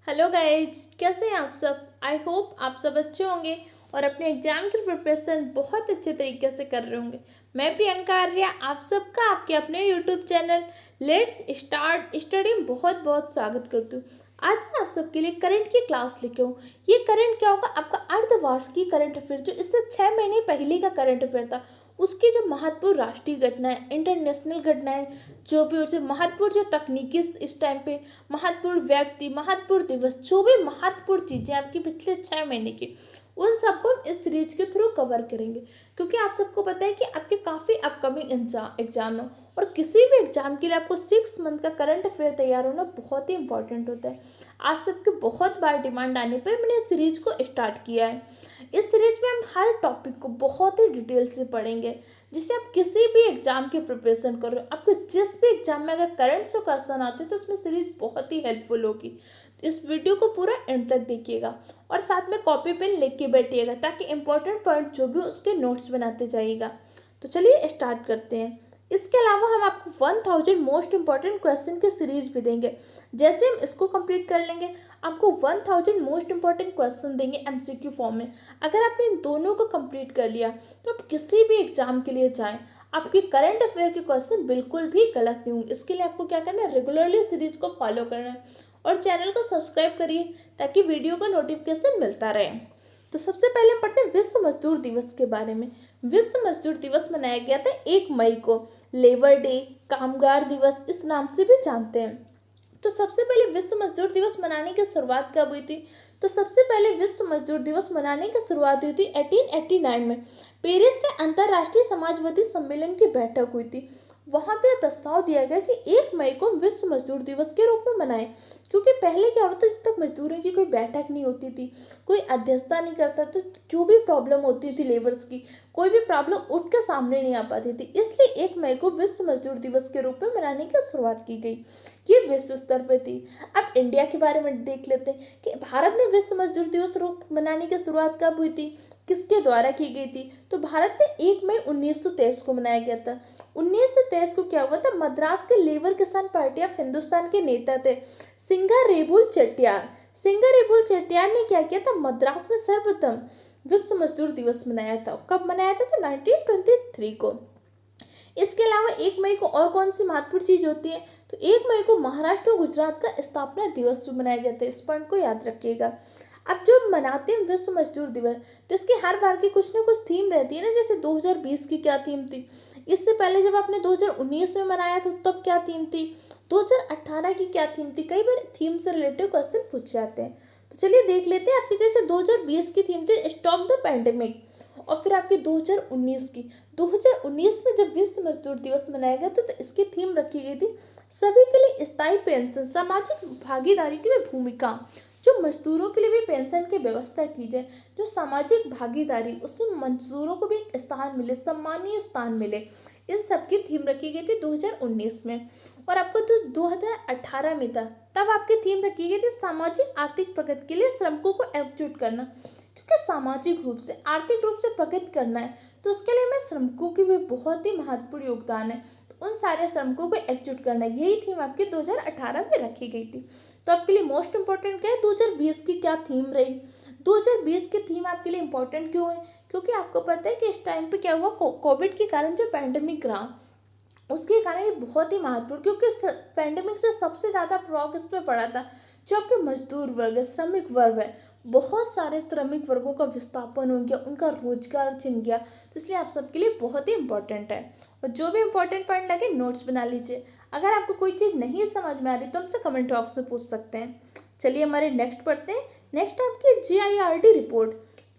Hello guys, कैसे हैं आप सब। आई होप आप सब अच्छे होंगे और अपने एग्जाम की प्रिपरेशन बहुत अच्छे तरीके से कर रहे होंगे। मैं प्रियंका आर्या आप सबका आपके अपने YouTube channel let's start study में बहुत बहुत स्वागत करती हूँ। आज मैं आप सबके लिए करंट की क्लास लेके हूँ। ये करंट क्या होगा, आपका अर्धवार्षिकी करंट अफेयर जो इससे 6 महीने पहले का करंट अफेयर था, उसकी जो महत्वपूर्ण राष्ट्रीय घटनाएं, इंटरनेशनल घटनाएं, जो भी उसे महत्वपूर्ण जो तकनीकी इस टाइम पे महत्वपूर्ण व्यक्ति, महत्वपूर्ण दिवस, जो भी महत्वपूर्ण चीज़ें आपकी पिछले 6 महीने की, उन सबको हम इस सीरीज के थ्रू कवर करेंगे। क्योंकि आप सबको पता है कि आपके काफ़ी अपकमिंग एग्जाम है और किसी भी एग्जाम के लिए आपको 6 मंथ का करंट अफेयर तैयार होना बहुत ही इंपॉर्टेंट होता है। आप सबके बहुत बार डिमांड आने पर मैंने इस सीरीज को स्टार्ट किया है। इस सीरीज में हम हर टॉपिक को बहुत ही डिटेल से पढ़ेंगे, जिससे आप किसी भी एग्जाम की प्रिपरेशन करो, आपको जिस भी एग्जाम में अगर करंट से क्वेश्चन आते हैं तो उसमें सीरीज बहुत ही हेल्पफुल होगी। तो इस वीडियो को पूरा एंड तक देखिएगा और साथ में कॉपी पेन लेके बैठिएगा, ताकि इंपॉर्टेंट पॉइंट जो भी उसके नोट्स बनाते जाइएगा। तो चलिए स्टार्ट करते हैं। इसके अलावा हम आपको 1000 मोस्ट इंपॉर्टेंट क्वेश्चन की सीरीज भी देंगे। जैसे हम इसको कंप्लीट कर लेंगे, आपको 1000 मोस्ट इंपॉर्टेंट क्वेश्चन देंगे एमसीक्यू फॉर्म में। अगर आपने इन दोनों को कंप्लीट कर लिया तो आप किसी भी एग्जाम के लिए जाएं, आपके करंट अफेयर के क्वेश्चन बिल्कुल भी गलत नहीं होंगे। इसके लिए आपको क्या करना है, रेगुलरली सीरीज को फॉलो करना है और चैनल को सब्सक्राइब करिए, ताकि वीडियो का नोटिफिकेशन मिलता रहे। तो सबसे पहले हम पढ़ते हैं विश्व मजदूर दिवस के बारे में। विश्व मजदूर दिवस मनाया गया था 1 मई को। लेबर डे, कामगार दिवस इस नाम से भी जानते हैं। तो सबसे पहले विश्व मजदूर दिवस मनाने की शुरुआत कब हुई थी? तो सबसे पहले विश्व मजदूर दिवस मनाने की शुरुआत हुई थी 1889 में। पेरिस के अंतर्राष्ट्रीय समाजवादी सम्मेलन की बैठक हुई थी। वहां पे प्रस्ताव दिया गया कि 1 मई को विश्व मजदूर दिवस के रूप में मनाएं, क्योंकि पहले क्या होता था, जब तक मजदूरों की कोई बैठक नहीं होती थी, कोई अध्यक्षता नहीं करता, तो जो भी प्रॉब्लम होती थी लेबर्स की, कोई भी प्रॉब्लम उठ के सामने नहीं आ पाती थी। इसलिए 1 मई को विश्व मजदूर दिवस के रूप में मनाने की शुरुआत की गई। ये विश्व स्तर पर थी। अब इंडिया के बारे में देख लेते हैं कि भारत में विश्व मजदूर दिवस रूप मनाने की शुरुआत कब हुई थी, किसके द्वारा की गई थी? तो भारत में 1 मई 1923 को मनाया गया था। 1923 को क्या हुआ था, मद्रास के लेबर किसान पार्टी ऑफ हिंदुस्तान के नेता थे सिंगारेबुल चेट्टियार। सिंगारेबुल चेट्टियार ने क्या किया था, मद्रास में सर्वप्रथम विश्व मजदूर दिवस मनाया था। कब मनाया था? तो 1923 को। इसके अलावा 1 मई को और कौन सी महत्वपूर्ण चीज होती है? तो 1 मई को महाराष्ट्र और गुजरात का स्थापना दिवस भी मनाया जाता है। इस पॉइंट को याद रखिएगा। अब जो मनाते हैं विश्व मजदूर दिवस, तो इसकी हर बार की कुछ ना कुछ थीम रहती है ना। जैसे 2020 की क्या थीम थी, इससे पहले जब आपने 2019 में मनाया था तब क्या थीम थी, 2018 की क्या थीम थी। कई बार थीम से रिलेटेड क्वेश्चन पूछ जाते हैं। तो चलिए देख लेते हैं। आपकी जैसे 2020 की थीम थी स्टॉप द पैंडेमिक, और फिर आपकी 2019 की, 2019 में जब विश्व मजदूर दिवस मनाया गया तो इसकी थीम रखी गई थी सभी के लिए स्थायी पेंशन, सामाजिक भागीदारी की भूमिका। जो मजदूरों के लिए भी पेंशन की व्यवस्था की जाए, जो सामाजिक भागीदारी, उसमें मजदूरों को भी एक स्थान मिले, सम्मानीय स्थान मिले, इन सब की थीम रखी गई थी 2019 में। और आपको तो 2018 में था, तब आपकी थीम रखी गई थी सामाजिक आर्थिक प्रगति के लिए श्रमिकों को एकजुट करना। क्योंकि सामाजिक रूप से, आर्थिक रूप से प्रगति करना है, तो उसके लिए हमें श्रमिकों की भी बहुत ही महत्वपूर्ण योगदान है। तो उन सारे श्रमिकों को एकजुट करना, यही थीम आपकी 2018 में रखी गई थी। तो आपके लिए मोस्ट इंपॉर्टेंट क्या है, 2020 की क्या थीम रही? 2020 की थीम आपके लिए इंपॉर्टेंट क्यों है? क्योंकि आपको पता है कि इस टाइम पे क्या हुआ, कोविड के कारण जो पैंडेमिक रहा, उसके कारण ये बहुत ही महत्वपूर्ण, क्योंकि पैंडेमिक से सबसे ज़्यादा प्रभाव किस पे पड़ा था, जो आपके मजदूर वर्ग है, श्रमिक वर्ग है। बहुत सारे श्रमिक वर्गों का विस्थापन हो गया, उनका रोजगार छिन गया। तो इसलिए आप सबके लिए बहुत ही इंपॉर्टेंट है। और जो भी इंपॉर्टेंट पॉइंट लगे नोट्स बना लीजिए। अगर आपको कोई चीज़ नहीं समझ में आ रही तो हमसे कमेंट बॉक्स में पूछ सकते हैं। चलिए हमारे नेक्स्ट पढ़ते हैं। नेक्स्ट आपकी GIRD रिपोर्ट।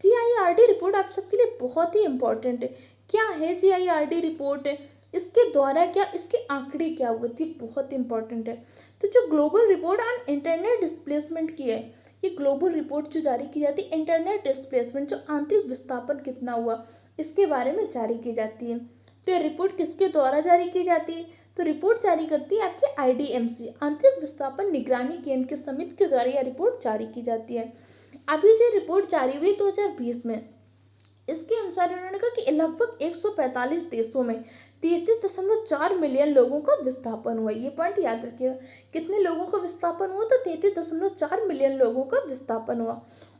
GIRD रिपोर्ट आप सबके लिए बहुत ही इंपॉर्टेंट है। क्या है GIRD रिपोर्ट? इसके द्वारा क्या, इसके आंकड़े क्या हुए थे, बहुत इंपॉर्टेंट है। तो जो global report on internet displacement की है, ये ग्लोबल रिपोर्ट जो जारी की जाती है, इंटरनेट डिस्प्लेसमेंट, जो आंतरिक विस्थापन कितना हुआ, इसके बारे में जारी की जाती है। तो ये रिपोर्ट किसके द्वारा जारी की जाती है? तो रिपोर्ट जारी करती है आपकी IDMC, आंतरिक विस्थापन निगरानी केंद्र की समिति के द्वारा यह रिपोर्ट जारी की जाती है। अभी जो रिपोर्ट जारी हुई 2020 में, इसके अनुसार उन्होंने कहा कि लगभग 145 देशों में 33.4 मिलियन लोगों का विस्थापन हुआ। ये पॉइंट याद रखिएगा, कितने लोगों का विस्थापन हुआ, तो 33.4 मिलियन लोगों का विस्थापन हुआ।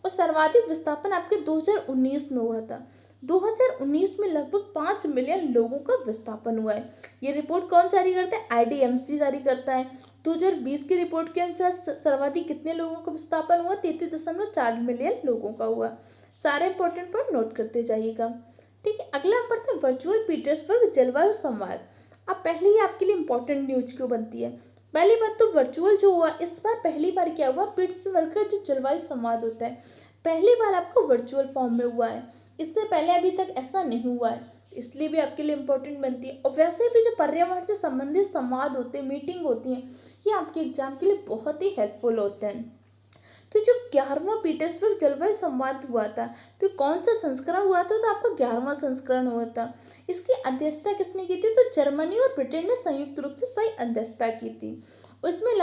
और सर्वाधिक विस्थापन आपके 2019 में हुआ था। 2019 में लगभग 5 मिलियन लोगों का विस्थापन हुआ है। ये रिपोर्ट कौन जारी करता है? IDMC जारी करता है। 2020 की रिपोर्ट के अनुसार सर्वाधिक कितने लोगों का विस्थापन हुआ? 33.4 मिलियन लोगों का हुआ। सारे इंपॉर्टेंट पॉइंट नोट करते जाइएगा। ठीक है, अगला हम पढ़ते हैं वर्चुअल पीटर्सबर्ग जलवायु संवाद। अब पहले ही आपके लिए इंपॉर्टेंट न्यूज क्यों बनती है? पहली बात तो वर्चुअल जो हुआ, इस बार पहली बार क्या हुआ, पीटर्सबर्ग का जो जलवायु संवाद होता है पहली बार आपको वर्चुअल फॉर्म में हुआ है। इससे पहले अभी तक ऐसा नहीं हुआ है, इसलिए भी आपके लिए इंपॉर्टेंट बनती है। और वैसे भी जो पर्यावरण से संबंधित संवाद होते हैं, मीटिंग होती हैं, ये आपके एग्जाम के लिए बहुत ही हेल्पफुल होते हैं। तो जो 11वां पीटर्सबर्ग जलवायु संवाद हुआ था, तो कौन सा संस्करण हुआ था? तो आपका 11वां संस्करण हुआ था। इसकी अध्यक्षता किसने की थी? तो जर्मनी और ब्रिटेन ने संयुक्त रूप से सही अध्यक्षता की थी। उसमें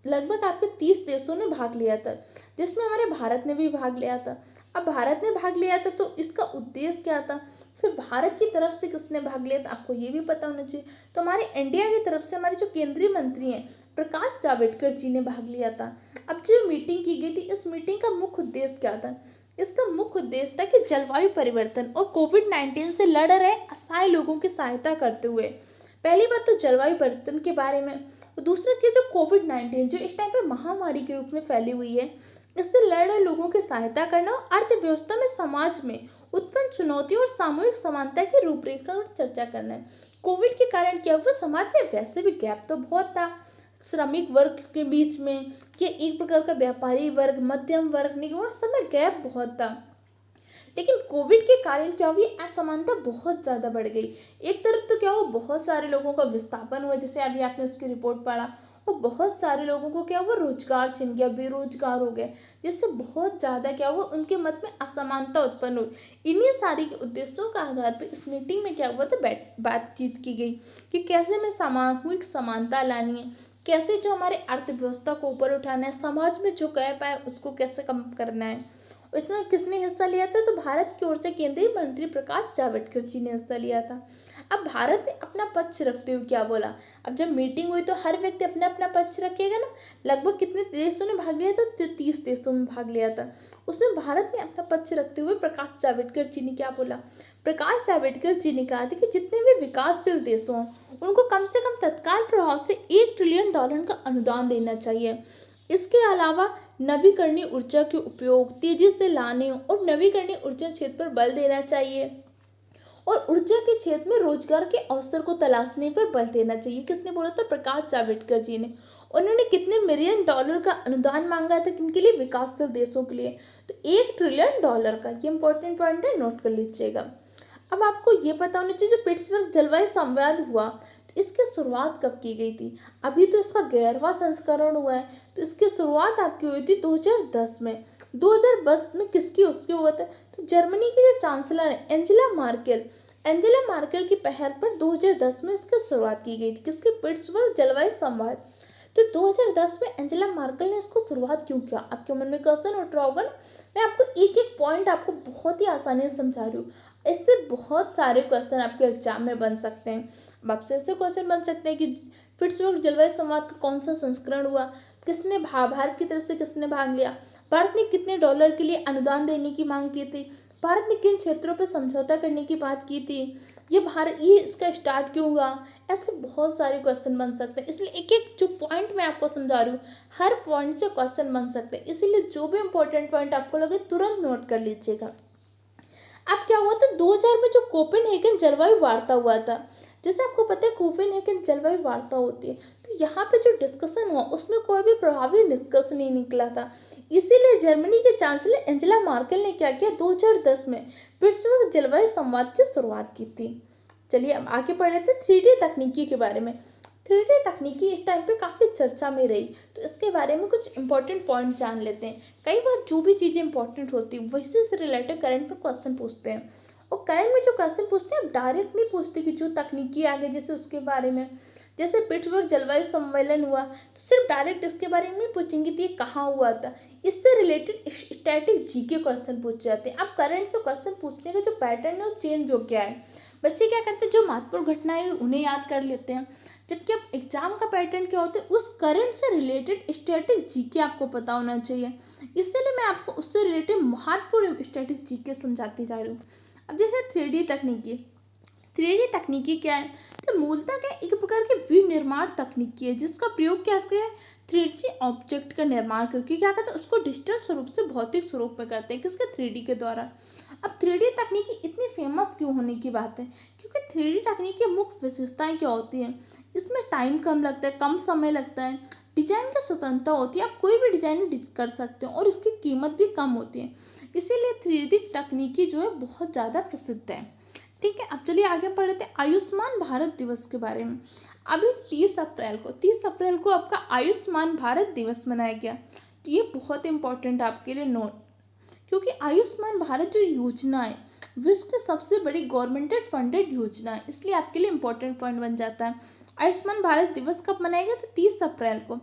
लगभग आपके 30 देशों ने भाग लिया था, जिसमें हमारे भारत ने भी भाग लिया था। अब भारत ने भाग लिया था तो इसका उद्देश्य क्या था? फिर भारत की तरफ से किसने भाग लिया था, आपको ये भी पता होना चाहिए। तो हमारे इंडिया की तरफ से हमारे जो केंद्रीय मंत्री हैं प्रकाश जावड़ेकर जी ने भाग लिया था। अब जो मीटिंग की गई थी, इस मीटिंग का मुख्य उद्देश्य क्या था? इसका मुख्य उद्देश्य था कि जलवायु परिवर्तन और कोविड-19 से लड़ रहे असहाय लोगों की सहायता करते हुए, पहली बात तो जलवायु परिवर्तन के बारे में, और दूसरा कि जो कोविड-19 जो इस टाइम पे महामारी के रूप में फैली हुई है, इससे लड़ रहे लोगों की सहायता करना और अर्थव्यवस्था में समाज में उत्पन्न चुनौतियों और सामूहिक समानता की रूपरेखा पर चर्चा करना है। कोविड के कारण क्या हुआ, समाज में वैसे भी गैप तो बहुत था श्रमिक वर्ग के बीच में, कि एक प्रकार का व्यापारी वर्ग, मध्यम वर्ग, निगम, समय गैप बहुत था। लेकिन कोविड के कारण क्या हुई, असमानता बहुत ज़्यादा बढ़ गई। एक तरफ तो क्या हुआ, बहुत सारे लोगों का विस्थापन हुआ, जैसे अभी आपने उसकी रिपोर्ट पढ़ा, और बहुत सारे लोगों को क्या हुआ, रोजगार छिन गया, बेरोजगार हो गए, जिससे बहुत ज़्यादा क्या हुआ, उनके मत में असमानता उत्पन्न हुई। इन्हीं सारी के उद्देश्यों का आधार पर इस मीटिंग में क्या हुआ था, बातचीत की गई कि कैसे में सामूहिक समानता लानी है, कैसे जो हमारे अर्थव्यवस्था को ऊपर उठाना है, समाज में जो गैप है उसको कैसे कम करना है। इसमें किसने हिस्सा लिया था? तो भारत की ओर से केंद्रीय मंत्री प्रकाश जावड़ेकर जी ने हिस्सा लिया था। अब भारत ने अपना पक्ष रखते हुए क्या बोला? अब जब मीटिंग हुई तो हर व्यक्ति अपना अपना पक्ष रखेगा ना। लगभग कितने देशों ने भाग लिया था? तो 30 देशों में भाग लिया था। उसमें भारत ने अपना पक्ष रखते हुए प्रकाश जावड़ेकर जी ने क्या बोला? प्रकाश जावड़ेकर जी ने कहा था कि जितने भी विकासशील देश हों उनको कम से कम तत्काल प्रभाव से $1 ट्रिलियन का अनुदान देना चाहिए। इसके अलावा नवीकरणीय ऊर्जा के उपयोग तेजी से लाने और नवीकरणीय ऊर्जा क्षेत्र पर बल देना चाहिए, और ऊर्जा के क्षेत्र में रोजगार के अवसर को तलाशने पर बल देना चाहिए। किसने बोला था? प्रकाश जावड़ेकर जी ने। उन्होंने कितने $1 मिलियन का अनुदान मांगा था किनके लिए? विकासशील देशों के लिए। तो $1 ट्रिलियन का, ये इंपॉर्टेंट पॉइंट है, नोट कर लीजिएगा। अब आपको ये पता होना चाहिए जो पिट्सबर्ग जलवायु संवाद हुआ, तो इसकी शुरुआत कब की गई थी? अभी तो इसका 11वां संस्करण हुआ है, तो इसकी शुरुआत आपकी हुई थी 2010 में। 2010 में किसकी उसके हुआ था? तो जर्मनी की जो चांसलर है एंजेला मार्केल की पहल पर 2010 में इसकी शुरुआत की गई थी। किसकी? पिट्सबर्ग जलवायु संवाद। तो 2010 में एंजेला मार्केल ने इसको शुरुआत क्यों किया? आपके मन में क्वेश्चन उठ रहा होगा ना। मैं आपको एक एक पॉइंट आपको बहुत ही आसानी से समझा रही हूँ। इससे बहुत सारे क्वेश्चन आपके एग्जाम में बन सकते हैं। अब आपसे ऐसे क्वेश्चन बन सकते हैं कि पिट्सबर्ग जलवायु संवाद का कौन सा संस्करण हुआ, किसने भारत की तरफ से किसने भाग लिया, भारत ने कितने डॉलर के लिए अनुदान देने की मांग की थी, भारत ने किन क्षेत्रों पर समझौता करने की बात की थी, ये इसका स्टार्ट क्यों हुआ। ऐसे बहुत सारे क्वेश्चन बन सकते हैं, इसलिए एक एक जो पॉइंट मैं आपको समझा रही हूँ हर पॉइंट से क्वेश्चन बन सकते हैं, इसीलिए जो भी इंपॉर्टेंट पॉइंट आपको लगे तुरंत नोट कर लीजिएगा। अब क्या हुआ था 2000 में जो कोपेनहेगन जलवायु वार्ता हुआ था, जैसे आपको पता है कोपेनहेगन जलवायु वार्ता होती है, तो यहाँ पे जो डिस्कशन हुआ उसमें कोई भी प्रभावी निष्कर्ष नहीं निकला था। इसीलिए जर्मनी के चांसलर एंजेला मार्केल ने क्या किया, 2010 में पिट्सबर्ग जलवायु संवाद की शुरुआत की थी। चलिए अब आगे बढ़ लेते हैं 3D तकनीकी के बारे में। 3D तकनीकी इस टाइम पे काफ़ी चर्चा में रही, तो इसके बारे में कुछ इंपॉर्टेंट पॉइंट जान लेते हैं। कई बार जो भी चीज़ें इंपॉर्टेंट होती है वही से रिलेटेड करंट में क्वेश्चन पूछते हैं, और करंट में जो क्वेश्चन पूछते हैं डायरेक्ट नहीं पूछते कि जो तकनीकी आगे जैसे उसके बारे में, जैसे पिट्सबर्ग जलवायु सम्मेलन हुआ तो सिर्फ डायरेक्ट इसके बारे में नहीं पूछेंगे तो ये कहाँ हुआ था, इससे रिलेटेड स्टैटिक जीके क्वेश्चन पूछे जाते हैं। अब करंट से क्वेश्चन पूछने का जो पैटर्न है वो चेंज हो गया है। बच्चे क्या करते हैं, जो महत्वपूर्ण घटनाएं उन्हें याद कर लेते हैं, जबकि अब एग्जाम का पैटर्न क्या होता है, उस करंट से रिलेटेड स्टैटिक जीके आपको पता होना चाहिए। इसलिए मैं आपको उससे रिलेटेड महत्वपूर्ण स्टैटिक जीके समझाती जा रही हूँ। अब जैसे 3D तकनीकी, 3D तकनीकी क्या है, तो मूलतः क्या एक प्रकार की विनिर्माण तकनीकी है जिसका प्रयोग क्या किया है, 3D ऑब्जेक्ट का निर्माण करके क्या करते हैं, उसको डिजिटल स्वरूप से भौतिक स्वरूप में करते हैं, किसके 3D के द्वारा। अब 3D तकनीकी इतनी फेमस क्यों होने की बात है, क्योंकि 3D तकनीक की मुख्य विशेषताएं क्या होती हैं, इसमें टाइम कम लगता है, कम समय लगता है, डिजाइन की स्वतंत्रता होती है, आप कोई भी डिजाइन कर सकते हो और इसकी कीमत भी कम होती है, इसीलिए 3D तकनीकी जो है बहुत ज़्यादा प्रसिद्ध है। ठीक है, अब चलिए आगे पढ़ते हैं आयुष्मान भारत दिवस के बारे में। अभी 30 अप्रैल को आपका आयुष्मान भारत दिवस मनाया गया, तो ये बहुत इंपॉर्टेंट आपके लिए नोट, क्योंकि आयुष्मान भारत जो योजना है विश्व की सबसे बड़ी गवर्नमेंटेड फंडेड योजना है, इसलिए आपके लिए इंपॉर्टेंट पॉइंट बन जाता है। आयुष्मान भारत दिवस कब मनाया गया, तो 30 अप्रैल को।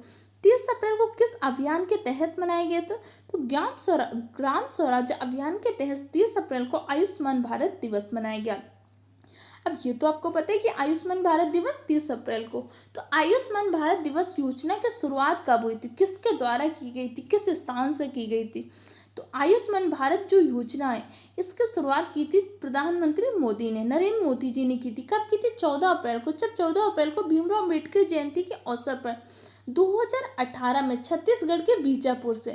30 अप्रैल को किस अभियान के तहत मनाया गया था, तो ग्राम स्वराज्य अभियान के तहत 30 अप्रैल को आयुष्मान भारत दिवस मनाया गया। अब ये तो आपको पता है कि आयुष्मान भारत दिवस 30 अप्रैल को, तो आयुष्मान भारत दिवस योजना की शुरुआत कब हुई थी, किसके द्वारा की गई थी, किस स्थान से की गई थी, तो आयुष्मान भारत जो योजना है इसकी शुरुआत की थी प्रधानमंत्री मोदी ने, नरेंद्र मोदी जी ने की थी। कब की थी, 14 अप्रैल को, जब 14 अप्रैल को भीमराव अम्बेडकर जयंती के अवसर पर 2018 में छत्तीसगढ़ के बीजापुर से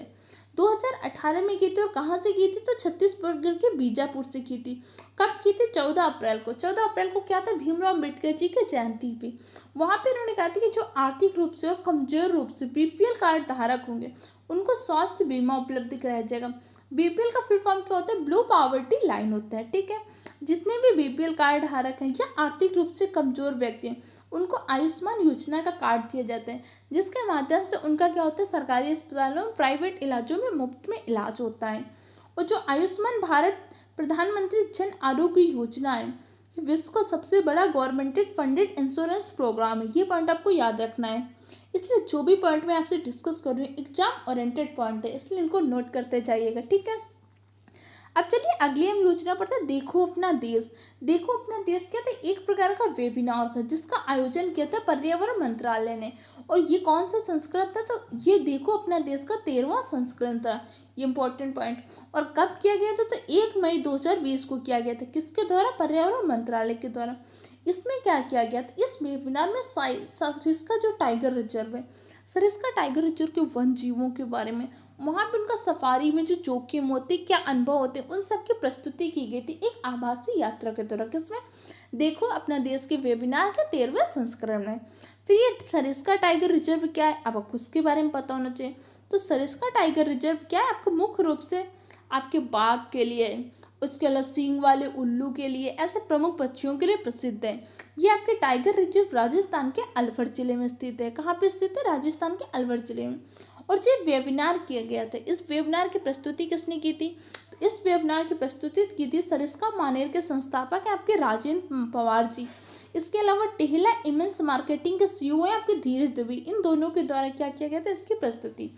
2018 में की थी, और कहाँ से की थी, तो छत्तीसगढ़ के बीजापुर से की थी। कब की थी, 14 अप्रैल को। 14 अप्रैल को क्या था, भीमराव अम्बेडकर जी की जयंती पे वहाँ पे उन्होंने कहा था कि जो आर्थिक रूप से और कमजोर रूप से BPL कार्ड धारक होंगे उनको स्वास्थ्य बीमा उपलब्ध कराया जाएगा। BPL का फुल फॉर्म क्या होता है, ब्लू पॉवर्टी लाइन होता है। ठीक है, जितने भी BPL कार्ड धारक हैं या आर्थिक रूप से कमजोर व्यक्ति हैं उनको आयुष्मान योजना का कार्ड दिया जाता है, जिसके माध्यम से उनका क्या होता है, सरकारी अस्पतालों में प्राइवेट इलाजों में मुफ्त में इलाज होता है। और जो आयुष्मान भारत प्रधानमंत्री जन आरोग्य योजना है विश्व का सबसे बड़ा गवर्नमेंटेड फंडेड इंश्योरेंस प्रोग्राम है, ये पॉइंट आपको याद रखना है। इसलिए जो भी पॉइंट मैं आपसे डिस्कस कर रही हूँ एग्जाम ओरिएंटेड पॉइंट है, इसलिए इनको नोट करते जाइएगा। ठीक है, अब चलिए अगली हम योजना पढ़ते हैं देखो अपना देश। देखो अपना देश क्या था, एक प्रकार का वेबिनार था जिसका आयोजन किया था पर्यावरण मंत्रालय ने, और ये कौन सा संस्करण था, तो ये देखो अपना देश का 13वां संस्करण था, ये इंपॉर्टेंट पॉइंट। और कब किया गया था, तो 1 मई 2020 को किया गया था, किसके द्वारा, पर्यावरण मंत्रालय के द्वारा। इसमें क्या किया गया था, इस वेबिनार में सरिस्का जो टाइगर रिजर्व है, सरिस्का टाइगर रिजर्व के वन जीवों के बारे में, वहाँ पे उनका सफारी में जो जोखिम होते, क्या अनुभव होते, उन सब की प्रस्तुति की गई थी एक आभासी यात्रा के दौरान, किसमें, देखो अपना देश के वेबिनार के 13वें संस्करण में। फिर ये सरिस्का टाइगर रिजर्व क्या है, अब आपको उसके बारे में पता होना चाहिए। तो सरिस्का टाइगर रिजर्व क्या है, आपको मुख्य रूप से आपके बाघ के लिए, उसके अलावा सींग वाले उल्लू के लिए, ऐसे प्रमुख पक्षियों के लिए प्रसिद्ध है। ये आपके टाइगर रिजर्व राजस्थान के अलवर जिले में स्थित है। कहाँ पे स्थित है, राजस्थान के अलवर जिले में। और जो वेबिनार किया गया था, इस वेबिनार की प्रस्तुति किसने की थी, तो इस वेबिनार की प्रस्तुति की थी सरिस्का मानेर के संस्थापक है आपके राजेंद्र पवार जी। इसके अलावा टेहला इमेंस मार्केटिंग के CEO है आपके धीरज दुबे, इन दोनों के द्वारा क्या किया गया था, इसकी प्रस्तुति।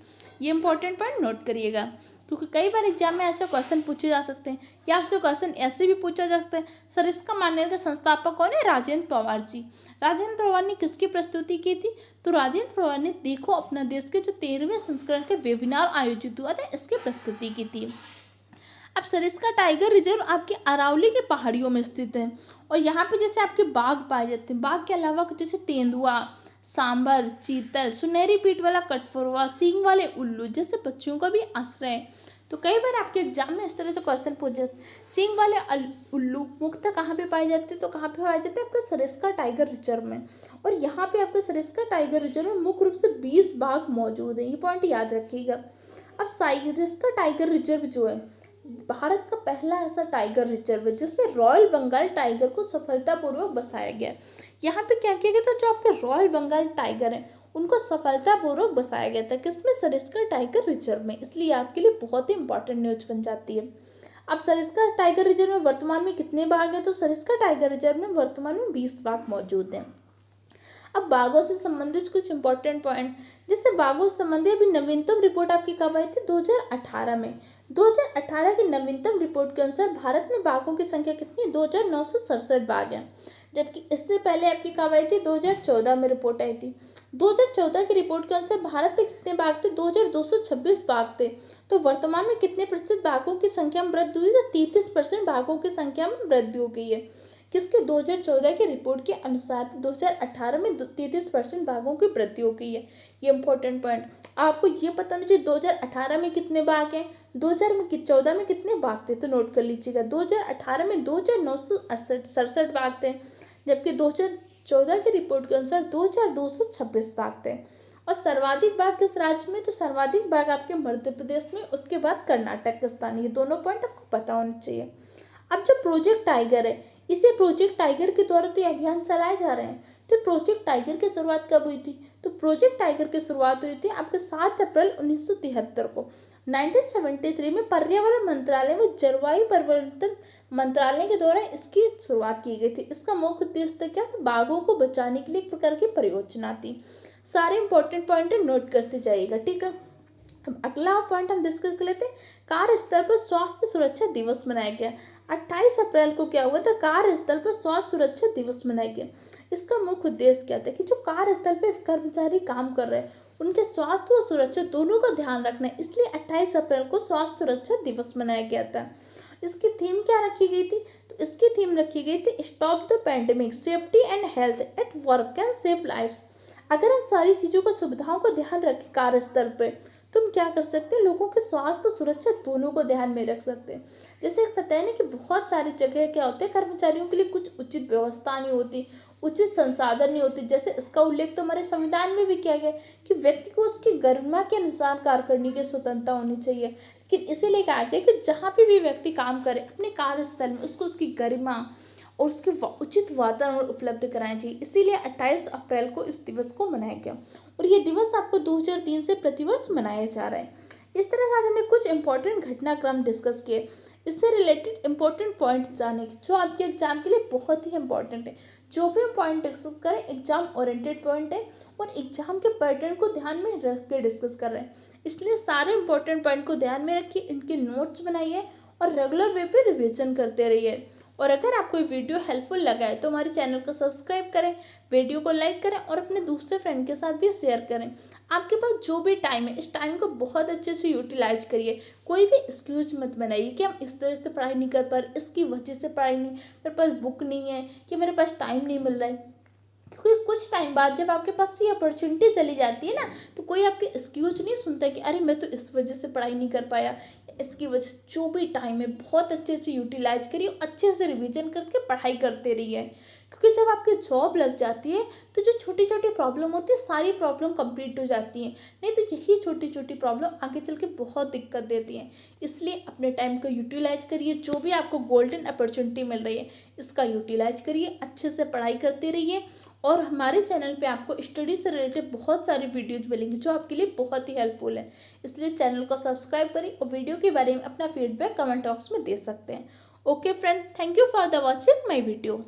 ये इंपॉर्टेंट पॉइंट नोट करिएगा, क्योंकि कई बार एग्जाम में ऐसे क्वेश्चन पूछे जा सकते हैं, या आपसे क्वेश्चन ऐसे भी पूछा जा सकता है, सरिस्का मानेर के संस्थापक कौन है, राजेंद्र पवार जी। राजेंद्र पवार ने किसकी प्रस्तुति की थी, तो राजेंद्र पवार ने देखो अपना देश के जो 13वें संस्करण के वेबिनार आयोजित हुआ था इसकी प्रस्तुति की थी। अब सरिस्का टाइगर रिजर्व आपके अरावली के पहाड़ियों में स्थित है, और यहाँ पे जैसे आपके बाघ पाए जाते हैं, बाघ के अलावा जैसे तेंदुआ, सांबर, चीतल, सुनहरी पीठ वाला कटफोरवा, सींग वाले उल्लू जैसे पक्षियों का भी आश्रय है। तो कई बार आपके एग्जाम में इस तरह से क्वेश्चन पूछ जाते हैं, सींग वाले उल्लू मुख्यतः कहाँ पे पाए जाते हैं, तो कहाँ पे पाए जाते हैं, आपके सरिस्का टाइगर रिजर्व में। और यहाँ पे आपके सरिस्का टाइगर रिजर्व में मुख्य रूप से 20 बाघ मौजूद है, ये पॉइंट याद रखिएगा। अब सरिस्का टाइगर रिजर्व जो है भारत का पहला ऐसा टाइगर रिजर्व है जिसमें रॉयल बंगाल टाइगर को सफलतापूर्वक बसाया गया। यहाँ पे क्या किया गया था, जो आपके रॉयल बंगाल टाइगर हैं उनको सफलतापूर्वक बसाया गया था, किसमें, सरिस्का टाइगर रिजर्व में। इसलिए आपके लिए बहुत ही इंपॉर्टेंट न्यूज बन जाती है। अब सरिस्का टाइगर रिजर्व में वर्तमान में कितने बाघ हैं, तो सरिस्का टाइगर रिजर्व में वर्तमान में 20 बाघ मौजूद हैं। अब बाघों से संबंधित कुछ इंपॉर्टेंट पॉइंट, जैसे बाघों से संबंधित अभी नवीनतम रिपोर्ट आपकी कब आई थी? 2018 में। 2018 की नवीनतम रिपोर्ट के अनुसार भारत में बाघों की संख्या कितनी है? 2967 बाघ है। जबकि इससे पहले आपकी कब आई थी? 2014 में रिपोर्ट आई थी। 2014 की रिपोर्ट के अनुसार भारत में कितने बाघ थे? 2226 बाघ थे। तो वर्तमान में कितने प्रतिशत बाघों की संख्या में वृद्धि हुई? तो 33% बाघों की संख्या में वृद्धि हो गई है। किसके? 2014 की रिपोर्ट के अनुसार 2018 में 33% बाघों की वृद्धि हो गई है। ये इंपॉर्टेंट पॉइंट आपको ये पता होना चाहिए। 2018 में कितने बाघ हैं, 2014 में कितने बाघ थे, तो नोट कर लीजिएगा। 2018 में 2967 बाघ थे, जबकि 2014 की रिपोर्ट के अनुसार 2226 बाघ थे। और सर्वाधिक बाघ किस राज्य में? तो सर्वाधिक बाघ आपके मध्य प्रदेश में, उसके बाद कर्नाटक का स्थान। ये दोनों पॉइंट आपको पता होना चाहिए। अब जो प्रोजेक्ट टाइगर है, इसे प्रोजेक्ट टाइगर के द्वारा तो ये अभियान चलाए जा रहे हैं। तो प्रोजेक्ट टाइगर की शुरुआत कब हुई थी? तो प्रोजेक्ट टाइगर की शुरुआत हुई थी आपके 7 अप्रैल 1973 को। 1973 में पर्यावरण मंत्रालय में जलवायु परिवर्तन मंत्रालय के द्वारा इसकी शुरुआत की गई थी। इसका मुख्य उद्देश्य क्या था? बाघों को बचाने के लिए एक प्रकार की परियोजना थी। सारे इंपॉर्टेंट पॉइंट नोट करते जाइएगा, ठीक है। अब अगला पॉइंट हम डिस्कस कर लेते हैं। कार्यस्थल पर स्वास्थ्य सुरक्षा दिवस मनाया गया। 28 अप्रैल को क्या हुआ था? कार्यस्थल पर स्वास्थ्य सुरक्षा दिवस मनाया गया। इसका मुख्य उद्देश्य क्या था कि जो कार्यस्थल पर कर्मचारी काम कर रहे हैं उनके स्वास्थ्य और सुरक्षा दोनों का ध्यान रखना है, इसलिए 28 अप्रैल को स्वास्थ्य सुरक्षा दिवस मनाया गया था। इसकी थीम क्या रखी गई थी? तो इसकी थीम रखी गई थी stop the pandemic, safety and health at work can save lives. अगर हम सारी चीज़ों को, सुविधाओं को ध्यान रखें कार्यस्थल पे, तो हम क्या कर सकते हैं? लोगों के स्वास्थ्य और सुरक्षा दोनों को ध्यान में रख सकते हैं। जैसे पता है ना कि बहुत सारी जगह क्या होते हैं, कर्मचारियों के लिए कुछ उचित व्यवस्था नहीं होती, उचित संसाधन नहीं होते। जैसे इसका उल्लेख तो हमारे संविधान में भी किया गया कि व्यक्ति को उसकी गरिमा के अनुसार कार्य करने की स्वतंत्रता होनी चाहिए। लेकिन इसीलिए कहा गया कि जहाँ भी व्यक्ति काम करे अपने कार्यस्थल में, उसको उसकी गरिमा और उसके उचित वातावरण उपलब्ध कराना चाहिए। इसीलिए 28 अप्रैल को इस दिवस को मनाया गया और ये दिवस आपको 2003 से प्रतिवर्ष मनाया जा रहा है। इस तरह से आज हमने कुछ इंपॉर्टेंट घटनाक्रम डिस्कस किए, इससे रिलेटेड इंपॉर्टेंट पॉइंट्स जाने जो आपके एग्जाम के लिए बहुत ही इंपॉर्टेंट है। जो भी हम पॉइंट डिस्कस करें एग्जाम ओरिएंटेड पॉइंट है और एग्जाम के पैटर्न को ध्यान में रख के डिस्कस कर रहे हैं, इसलिए सारे इंपॉर्टेंट पॉइंट को ध्यान में रखिए, इनके नोट्स बनाइए और रेगुलर वे पे रिविजन करते रहिए। और अगर आपको ये वीडियो हेल्पफुल लगा है तो हमारे चैनल को सब्सक्राइब करें, वीडियो को लाइक करें और अपने दूसरे फ्रेंड के साथ भी शेयर करें। आपके पास जो भी टाइम है इस टाइम को बहुत अच्छे से यूटिलाइज करिए। कोई भी एक्सक्यूज मत बनाइए कि हम इस तरह से पढ़ाई नहीं कर पा रहे, इसकी वजह से पढ़ाई नहीं, मेरे पास बुक नहीं है, कि मेरे पास टाइम नहीं मिल रहा है। क्योंकि कुछ टाइम बाद जब आपके पास ये अपॉर्चुनिटी चली जाती है ना, तो कोई आपके एक्सक्यूज नहीं सुनता कि अरे मैं तो इस वजह से पढ़ाई नहीं कर पाया, इसकी वजह से। जो भी टाइम है बहुत अच्छे से यूटिलाइज करिए, अच्छे से रिवीजन करके पढ़ाई करते रहिए। क्योंकि जब आपकी जॉब लग जाती है तो जो छोटी छोटी प्रॉब्लम होती है सारी प्रॉब्लम कंप्लीट हो जाती हैं, नहीं तो यही छोटी छोटी प्रॉब्लम आगे चल के बहुत दिक्कत देती हैं। इसलिए अपने टाइम को यूटिलाइज करिए, जो भी आपको गोल्डन अपॉर्चुनिटी मिल रही है इसका यूटिलाइज करिए, अच्छे से पढ़ाई करते रहिए। और हमारे चैनल पे आपको स्टडी से रिलेटेड बहुत सारी वीडियोज मिलेंगी जो आपके लिए बहुत ही हेल्पफुल है। इसलिए चैनल को सब्सक्राइब करें और वीडियो के बारे में अपना फीडबैक कमेंट बॉक्स में दे सकते हैं। Okay friend, thank you for the watching my video.